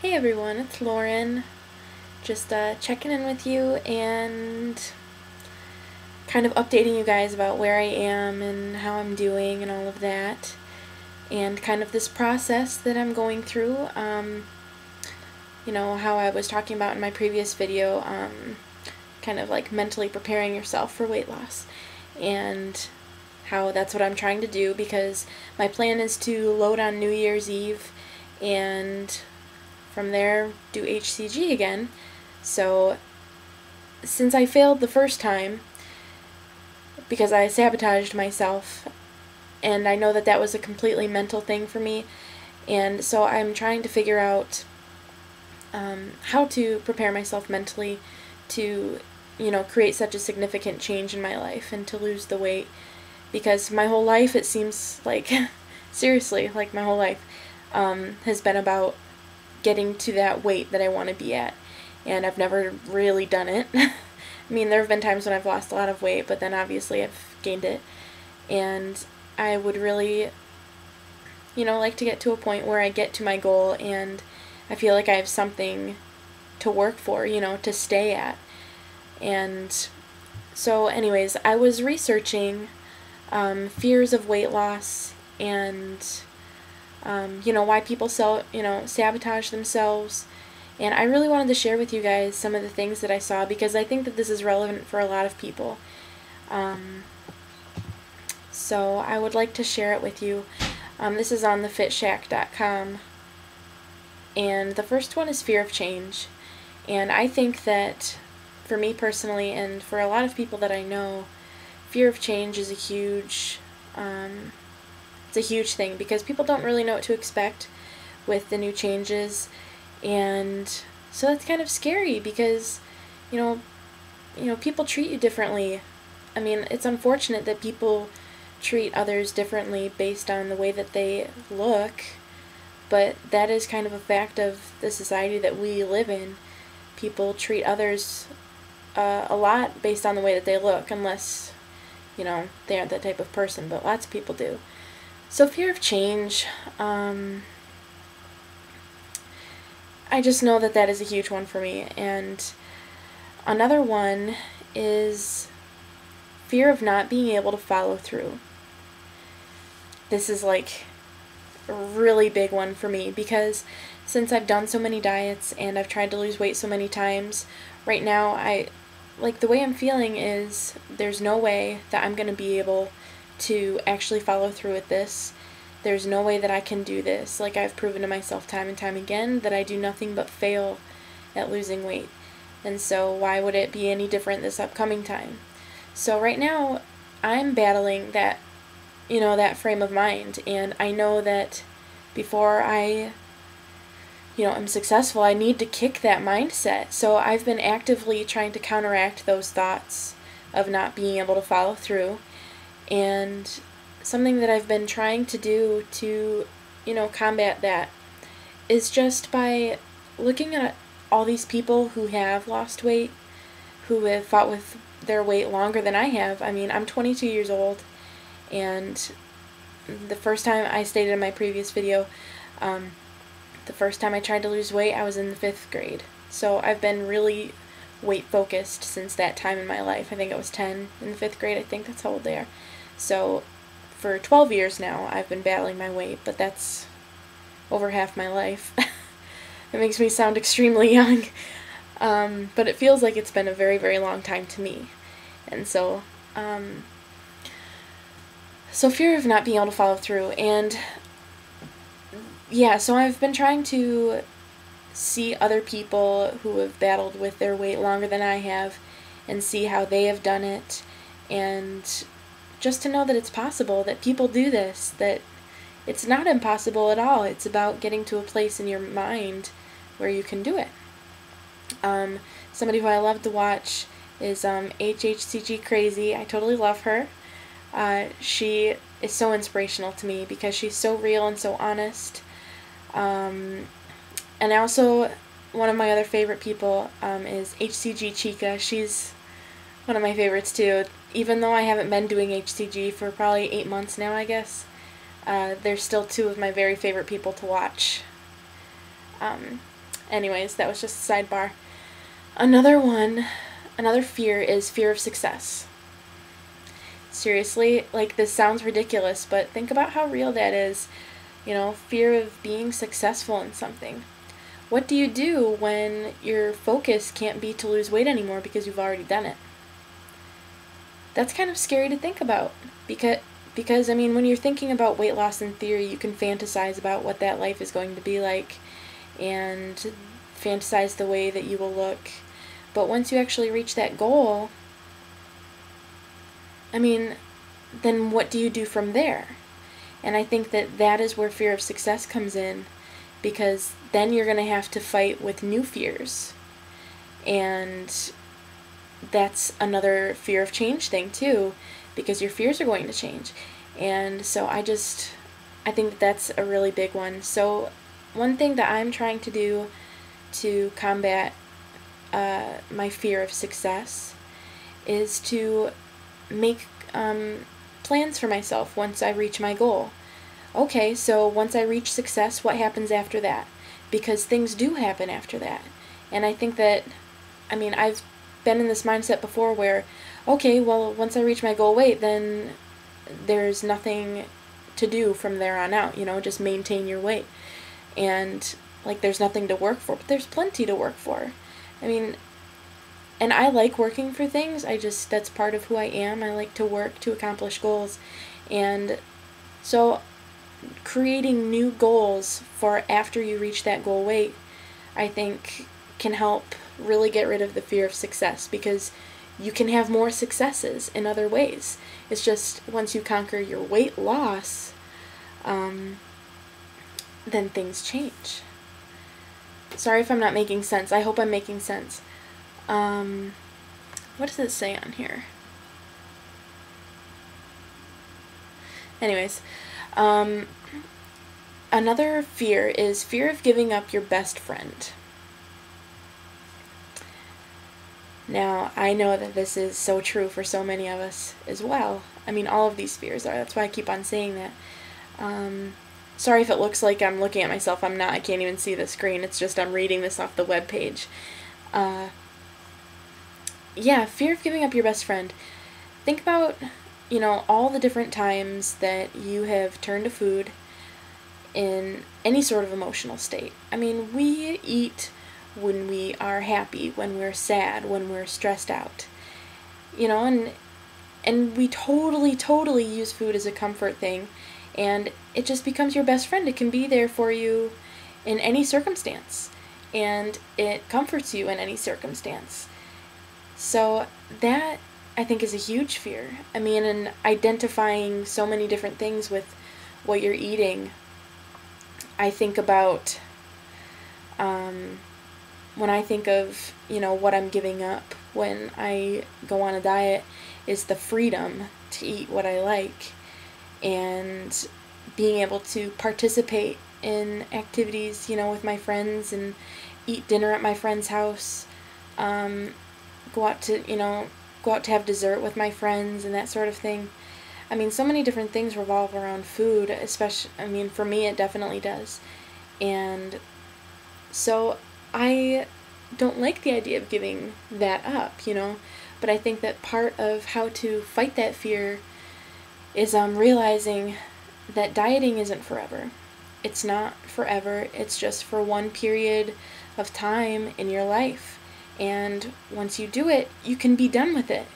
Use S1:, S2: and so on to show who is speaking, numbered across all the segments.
S1: Hey everyone, it's Lauren. Just checking in with you and kind of updating you guys about where I am and how I'm doing and all of that. And kind of this process that I'm going through. How I was talking about in my previous video, kind of like mentally preparing yourself for weight loss. And how that's what I'm trying to do because my plan is to load on New Year's Eve and from there do HCG again. So since I failed the first time because I sabotaged myself, and I know that that was a completely mental thing for me, and so I'm trying to figure out how to prepare myself mentally to create such a significant change in my life and to lose the weight, because my whole life, it seems like seriously, like my whole life has been about getting to that weight that I want to be at, and I've never really done it. I mean, there have been times when I've lost a lot of weight, but then obviously I've gained it, and I would really, like to get to a point where I get to my goal and I feel like I have something to work for, to stay at. And so, anyways, I was researching fears of weight loss and why people sabotage themselves. And I really wanted to share with you guys some of the things that I saw because I think that this is relevant for a lot of people. So I would like to share it with you. This is on thefitshack.com. And the first one is fear of change. And I think that for me personally and for a lot of people that I know, fear of change is a huge thing because people don't really know what to expect with the new changes, and so that's kind of scary because people treat you differently. I mean, it's unfortunate that people treat others differently based on the way that they look, but that is kind of a fact of the society that we live in. People treat others a lot based on the way that they look, unless they aren't that type of person, but lots of people do. So fear of change, I just know that that is a huge one for me. And another one is fear of not being able to follow through. This is like a really big one for me because since I've done so many diets and I've tried to lose weight so many times, right now the way I'm feeling is there's no way that I'm going to be able to actually follow through with this. There's no way that I can do this. Like, I've proven to myself time and time again that I do nothing but fail at losing weight. And so why would it be any different this upcoming time? So right now I'm battling that, that frame of mind, and I know that before I am successful, I need to kick that mindset. So I've been actively trying to counteract those thoughts of not being able to follow through. And something that I've been trying to do to, combat that is just by looking at all these people who have lost weight, who have fought with their weight longer than I have. I mean, I'm 22 years old, and the first time, I stated in my previous video, the first time I tried to lose weight, I was in the 5th grade. So I've been really weight focused since that time in my life. I think it was 10 in the 5th grade. I think that's how old they are. So for 12 years now, I've been battling my weight, but that's over half my life. It makes me sound extremely young, but it feels like it's been a very, very long time to me. And so, fear of not being able to follow through. And yeah, so I've been trying to see other people who have battled with their weight longer than I have and see how they have done it, and just to know that it's possible, that people do this, that it's not impossible at all. It's about getting to a place in your mind where you can do it. Somebody who I love to watch is HHCG Crazy. I totally love her. She is so inspirational to me because she's so real and so honest. And also, one of my other favorite people is HCG Chica. She's one of my favorites too. Even though I haven't been doing HCG for probably 8 months now, I guess, they're still two of my very favorite people to watch. Anyways, that was just a sidebar. Another fear is fear of success. Seriously, like, this sounds ridiculous, but think about how real that is. Fear of being successful in something. What do you do when your focus can't be to lose weight anymore because you've already done it? That's kind of scary to think about, because when you're thinking about weight loss in theory, you can fantasize about what that life is going to be like and fantasize the way that you will look. But once you actually reach that goal, then what do you do from there? And I think that is where fear of success comes in, because then you're going to have to fight with new fears. And that's another fear of change thing too, because your fears are going to change. And so I think that's a really big one. So one thing that I'm trying to do to combat my fear of success is to make plans for myself once I reach my goal. Okay, so once I reach success, what happens after that? Because things do happen after that. And I think that, I've been in this mindset before where, okay, well, once I reach my goal weight, then there's nothing to do from there on out, just maintain your weight. And, there's nothing to work for, but there's plenty to work for. And I like working for things. That's part of who I am. I like to work to accomplish goals. And so creating new goals for after you reach that goal weight, I think can help really get rid of the fear of success, because you can have more successes in other ways. It's just once you conquer your weight loss, then things change. Sorry if I'm not making sense. I hope I'm making sense. What does it say on here? Anyways, another fear is fear of giving up your best friend. Now, I know that this is so true for so many of us as well. All of these fears are. That's why I keep on saying that. Sorry if it looks like I'm looking at myself. I'm not. I can't even see the screen. It's just I'm reading this off the webpage. Fear of giving up your best friend. Think about, all the different times that you have turned to food in any sort of emotional state. We eat when we are happy, when we're sad, when we're stressed out. And we totally use food as a comfort thing, and it just becomes your best friend. It can be there for you in any circumstance, and it comforts you in any circumstance. So that, I think, is a huge fear. And identifying so many different things with what you're eating, I think about, when I think of, what I'm giving up when I go on a diet, is the freedom to eat what I like and being able to participate in activities, with my friends and eat dinner at my friend's house, go out to have dessert with my friends and that sort of thing. So many different things revolve around food, especially, for me it definitely does. And so I don't like the idea of giving that up, but I think that part of how to fight that fear is realizing that dieting isn't forever. It's not forever. It's just for one period of time in your life. And once you do it, you can be done with it.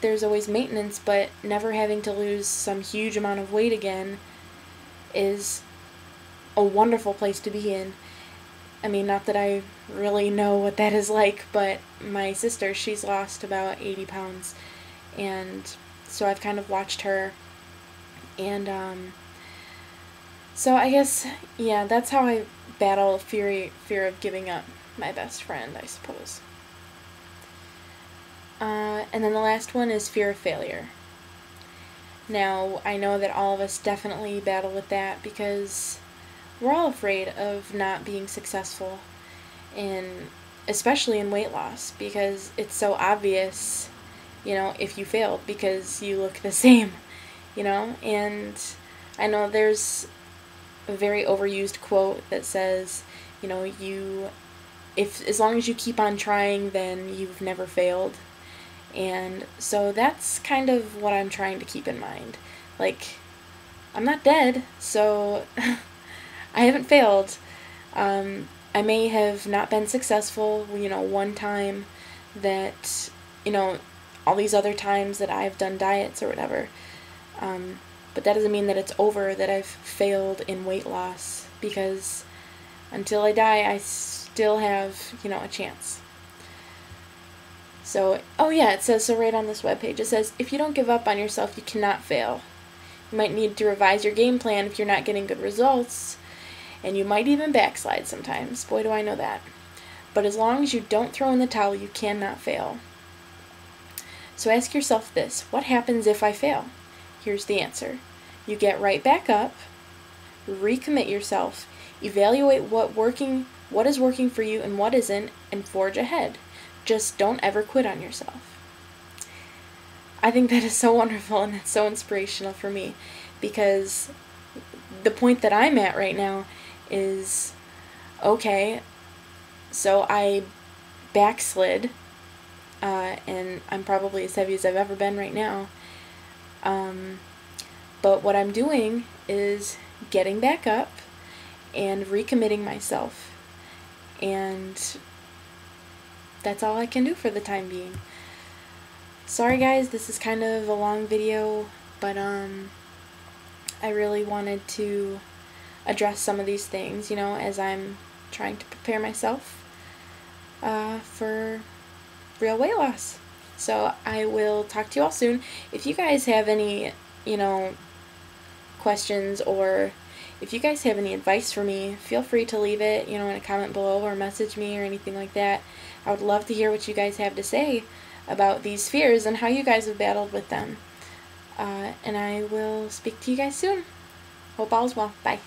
S1: There's always maintenance, but never having to lose some huge amount of weight again is a wonderful place to be in. Not that I really know what that is like, but my sister, she's lost about 80 pounds. And so I've kind of watched her. And so I guess, that's how I battle fear of giving up my best friend, I suppose. And then the last one is fear of failure. Now, I know that all of us definitely battle with that, because we're all afraid of not being successful, especially in weight loss, because it's so obvious, if you failed, because you look the same, and I know there's a very overused quote that says, you know, as long as you keep on trying, then you've never failed. And so that's kind of what I'm trying to keep in mind. Like, I'm not dead, so I haven't failed. I may have not been successful, you know, one time that, you know, all these other times that I've done diets or whatever. But that doesn't mean that it's over, that I've failed in weight loss, because until I die, I still have, you know, a chance. So, oh yeah, it says, so right on this webpage, it says, if you don't give up on yourself, you cannot fail. You might need to revise your game plan if you're not getting good results, and you might even backslide sometimes. Boy, do I know that. But as long as you don't throw in the towel, you cannot fail. So ask yourself this: what happens if I fail? Here's the answer. You get right back up, recommit yourself, evaluate what is working for you and what isn't, and forge ahead. Just don't ever quit on yourself. I think that is so wonderful, and that's so inspirational for me, because the point that I'm at right now is, okay, so I backslid, and I'm probably as heavy as I've ever been right now. But what I'm doing is getting back up and recommitting myself. And that's all I can do for the time being. Sorry guys, this is kind of a long video, but I really wanted to address some of these things, you know, as I'm trying to prepare myself for real weight loss. So I will talk to you all soon. If you guys have any, you know, questions, or if you guys have any advice for me, feel free to leave it, you know, in a comment below, or message me or anything like that. I would love to hear what you guys have to say about these fears and how you guys have battled with them. And I will speak to you guys soon. Hope all is well. Bye.